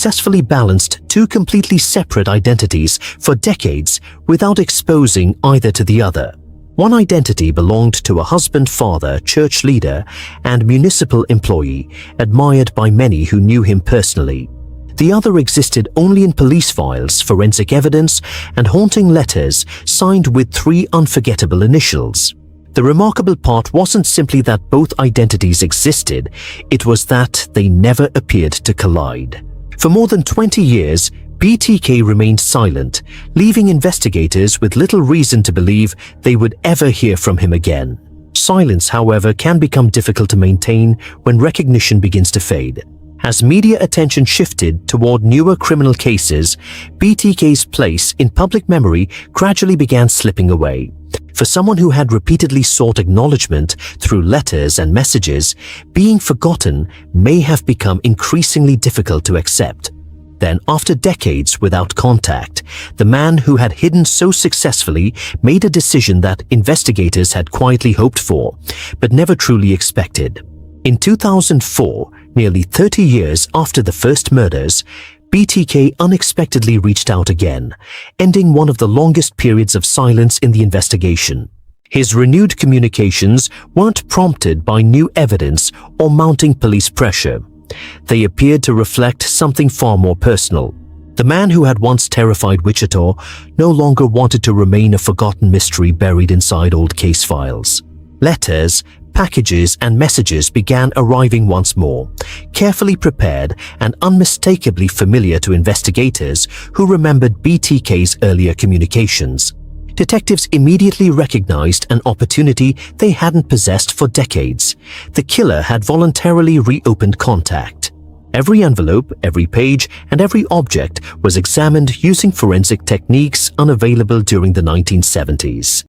successfully balanced two completely separate identities for decades without exposing either to the other. One identity belonged to a husband, father, church leader, and municipal employee, admired by many who knew him personally. The other existed only in police files, forensic evidence, and haunting letters signed with three unforgettable initials. The remarkable part wasn't simply that both identities existed, it was that they never appeared to collide. For more than 20 years, BTK remained silent, leaving investigators with little reason to believe they would ever hear from him again. Silence, however, can become difficult to maintain when recognition begins to fade. As media attention shifted toward newer criminal cases, BTK's place in public memory gradually began slipping away. For someone who had repeatedly sought acknowledgement through letters and messages, being forgotten may have become increasingly difficult to accept. Then, after decades without contact, the man who had hidden so successfully made a decision that investigators had quietly hoped for, but never truly expected. In 2004, nearly 30 years after the first murders, BTK unexpectedly reached out again, ending one of the longest periods of silence in the investigation. His renewed communications weren't prompted by new evidence or mounting police pressure. They appeared to reflect something far more personal. The man who had once terrified Wichita no longer wanted to remain a forgotten mystery buried inside old case files. Letters, packages, and messages began arriving once more, carefully prepared and unmistakably familiar to investigators who remembered BTK's earlier communications. Detectives immediately recognized an opportunity they hadn't possessed for decades. The killer had voluntarily reopened contact. Every envelope, every page, and every object was examined using forensic techniques unavailable during the 1970s.